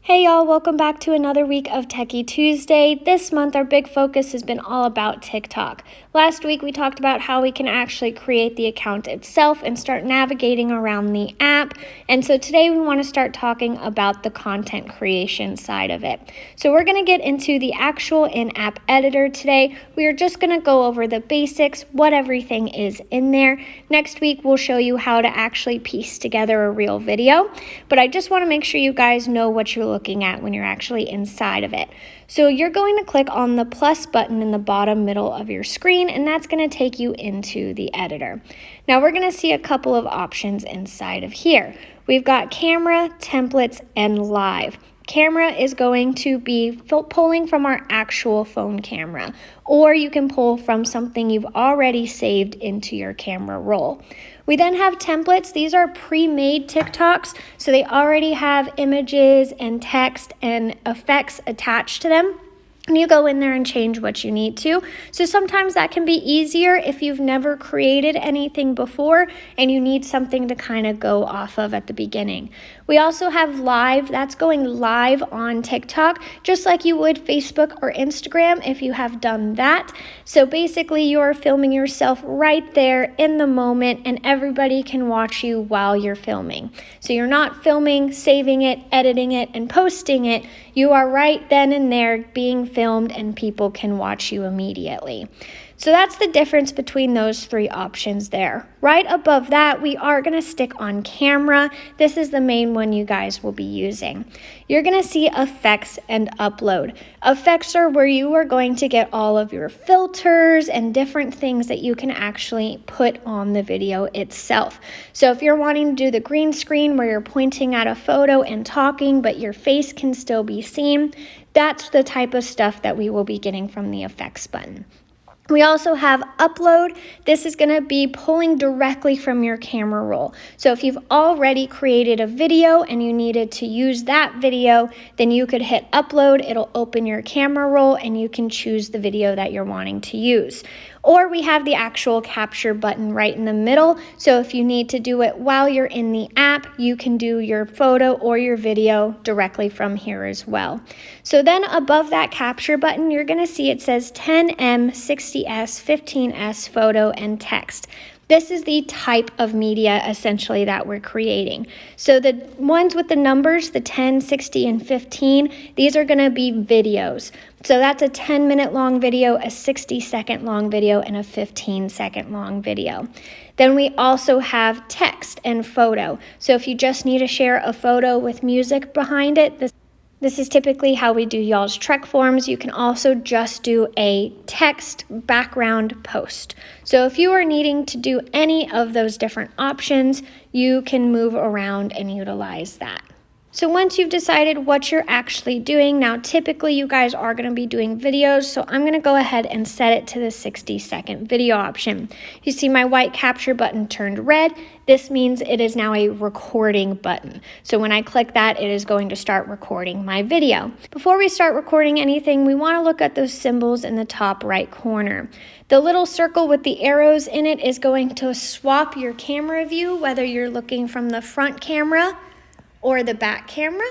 Hey y'all, welcome back to another week of Techy Tuesday. This month our big focus has been all about TikTok. Last week we talked about how we can actually create the account itself and start navigating around the app. And so today we want to start talking about the content creation side of it. So we're going to get into the actual in-app editor today. We are just going to go over the basics, what everything is in there. Next week we'll show you how to actually piece together a real video. But I just want to make sure you guys know what you're looking at when you're actually inside of it. So you're going to click on the plus button in the bottom middle of your screen, and that's going to take you into the editor. Now we're going to see a couple of options inside of here. We've got camera, templates, and live. Camera is going to be pulling from our actual phone camera, or you can pull from something you've already saved into your camera roll. We then have templates. These are pre-made TikToks, so they already have images and text and effects attached to them. And you go in there and change what you need to. So sometimes that can be easier if you've never created anything before and you need something to kind of go off of at the beginning. We also have live. That's going live on TikTok, just like you would Facebook or Instagram if you have done that. So basically you're filming yourself right there in the moment and everybody can watch you while you're filming. So you're not filming, saving it, editing it, and posting it. You are right then and there being filmed and people can watch you immediately. So that's the difference between those three options there. Right above that, we are going to stick on camera. This is the main one you guys will be using. You're going to see effects and upload. Effects are where you are going to get all of your filters and different things that you can actually put on the video itself. So if you're wanting to do the green screen where you're pointing at a photo and talking, but your face can still be seen, that's the type of stuff that we will be getting from the effects button. We also have upload. This is going to be pulling directly from your camera roll. So if you've already created a video and you needed to use that video, then you could hit upload. It'll open your camera roll and you can choose the video that you're wanting to use. Or we have the actual capture button right in the middle. So if you need to do it while you're in the app, you can do your photo or your video directly from here as well. So then above that capture button, you're going to see it says 10M, 60S, 15S photo and text. This is the type of media essentially that we're creating. So the ones with the numbers, the 10, 60, and 15, these are going to be videos. So that's a 10-minute long video, a 60-second long video, and a 15-second long video. Then we also have text and photo. So if you just need to share a photo with music behind it, this is typically how we do y'all's Trek forms. You can also just do a text background post. So if you are needing to do any of those different options, you can move around and utilize that. So once you've decided what you're actually doing, now typically you guys are going to be doing videos, so I'm going to go ahead and set it to the 60-second video option. You see my white capture button turned red. This means it is now a recording button. So when I click that, it is going to start recording my video. Before we start recording anything, we want to look at those symbols in the top right corner. The little circle with the arrows in it is going to swap your camera view, whether you're looking from the front camera or the back camera.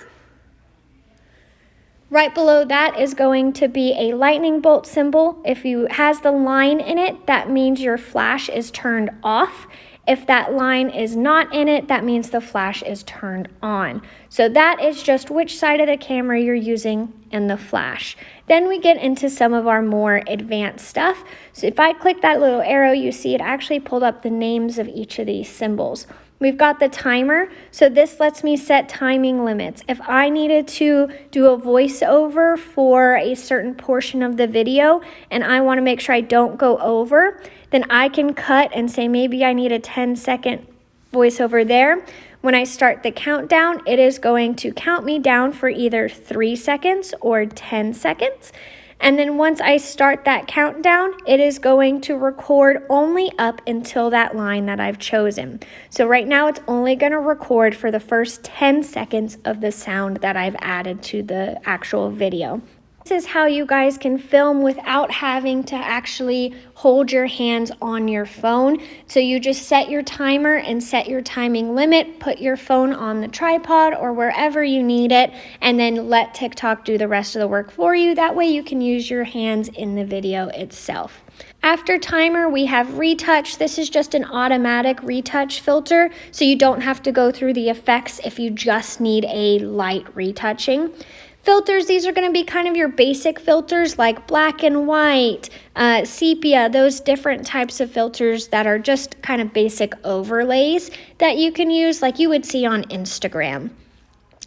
Right below that is going to be a lightning bolt symbol. If it has the line in it, that means your flash is turned off. If that line is not in it, that means the flash is turned on. So that is just which side of the camera you're using and the flash. Then we get into some of our more advanced stuff. So if I click that little arrow, you see it actually pulled up the names of each of these symbols. We've got the timer, so this lets me set timing limits. If I needed to do a voiceover for a certain portion of the video and I want to make sure I don't go over, then I can cut and say maybe I need a 10-second voiceover there. When I start the countdown, it is going to count me down for either 3 seconds or 10 seconds. And then once I start that countdown, it is going to record only up until that line that I've chosen. So right now it's only going to record for the first 10 seconds of the sound that I've added to the actual video. This is how you guys can film without having to actually hold your hands on your phone. So you just set your timer and set your timing limit, put your phone on the tripod or wherever you need it, and then let TikTok do the rest of the work for you. That way you can use your hands in the video itself. After timer, we have retouch. This is just an automatic retouch filter, so you don't have to go through the effects if you just need a light retouching. Filters, these are going to be kind of your basic filters like black and white, sepia, those different types of filters that are just kind of basic overlays that you can use like you would see on Instagram.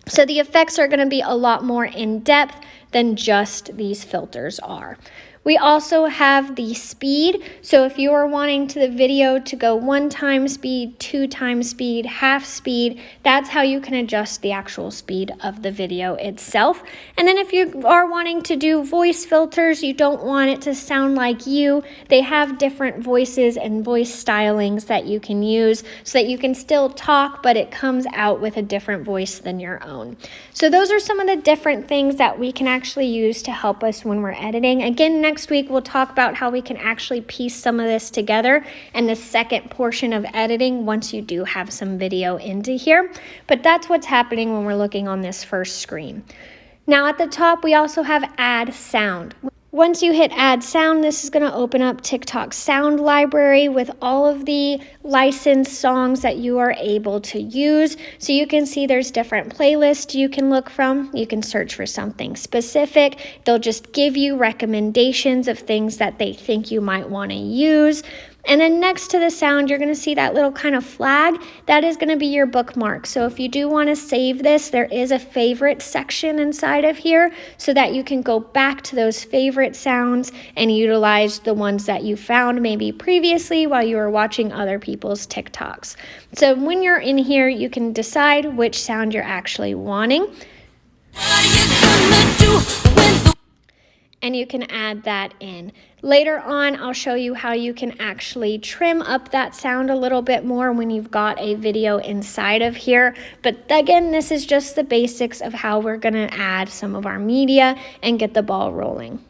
So the effects are going to be a lot more in depth than just these filters are. We also have the speed. So if you are wanting the video to go 1 times speed, 2 times speed, half speed, that's how you can adjust the actual speed of the video itself. And then if you are wanting to do voice filters, you don't want it to sound like you, they have different voices and voice stylings that you can use so that you can still talk, but it comes out with a different voice than your own. So those are some of the different things that we can actually use to help us when we're editing. Again, next week we'll talk about how we can actually piece some of this together and the second portion of editing once you do have some video into here. But that's what's happening when we're looking on this first screen. Now at the top we also have add sound. Once you hit add sound, this is going to open up TikTok's sound library with all of the licensed songs that you are able to use. So you can see there's different playlists you can look from. You can search for something specific. They'll just give you recommendations of things that they think you might want to use. And then next to the sound, you're going to see that little kind of flag. That is going to be your bookmark. So if you do want to save this, there is a favorite section inside of here so that you can go back to those favorite sounds and utilize the ones that you found maybe previously while you were watching other people's TikToks. So when you're in here, you can decide which sound you're actually wanting. And you can add that in. Later on, I'll show you how you can actually trim up that sound a little bit more when you've got a video inside of here. But again, this is just the basics of how we're gonna add some of our media and get the ball rolling.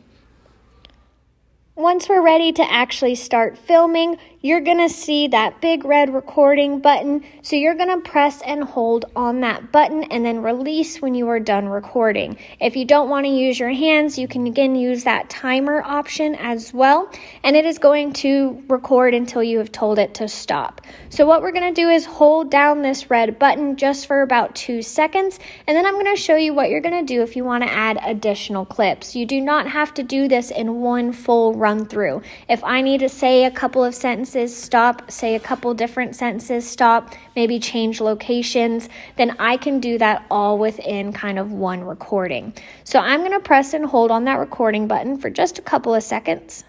Once we're ready to actually start filming, you're gonna see that big red recording button. So you're gonna press and hold on that button and then release when you are done recording. If you don't wanna use your hands, you can again use that timer option as well. And it is going to record until you have told it to stop. So what we're gonna do is hold down this red button just for about 2 seconds. And then I'm gonna show you what you're gonna do if you wanna add additional clips. You do not have to do this in one full run through. If I need to say a couple of sentences, stop, say a couple different sentences, stop, maybe change locations, then I can do that all within kind of one recording. So I'm going to press and hold on that recording button for just a couple of seconds.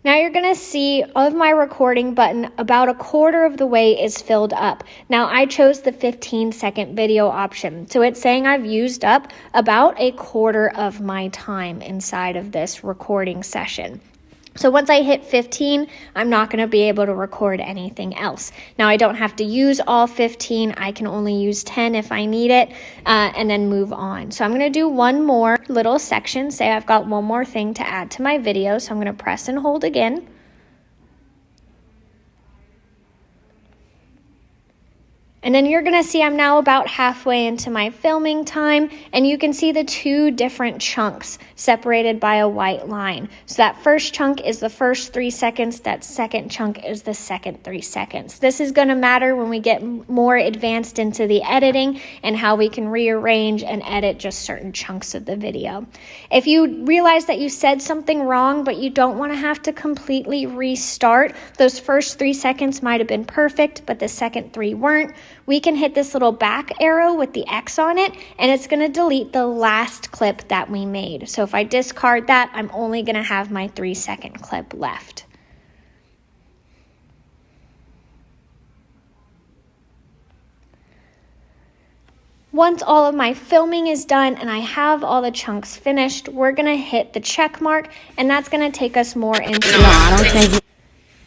Now you're going to see of my recording button, about a quarter of the way is filled up. Now I chose the 15-second video option. So it's saying I've used up about a quarter of my time inside of this recording session. So once I hit 15, I'm not going to be able to record anything else. Now I don't have to use all 15. I can only use 10 if I need it, and then move on. So I'm going to do one more little section. Say I've got one more thing to add to my video. So I'm going to press and hold again. And then you're going to see I'm now about halfway into my filming time, and you can see the 2 different chunks separated by a white line. So that first chunk is the first 3 seconds, that second chunk is the second 3 seconds. This is going to matter when we get more advanced into the editing and how we can rearrange and edit just certain chunks of the video. If you realize that you said something wrong, but you don't want to have to completely restart, those first 3 seconds might have been perfect, but the second 3 weren't. We can hit this little back arrow with the X on it, and it's going to delete the last clip that we made. So if I discard that, I'm only going to have my 3-second clip left. Once all of my filming is done and I have all the chunks finished, we're going to hit the check mark, and that's going to take us more into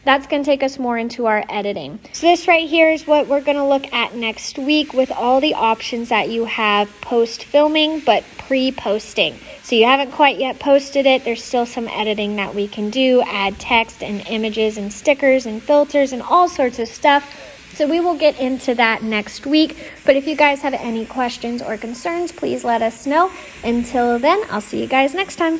That's going to take us more into our editing. So this right here is what we're going to look at next week with all the options that you have post-filming, but pre-posting. So you haven't quite yet posted it. There's still some editing that we can do, add text and images and stickers and filters and all sorts of stuff. So we will get into that next week. But if you guys have any questions or concerns, please let us know. Until then, I'll see you guys next time.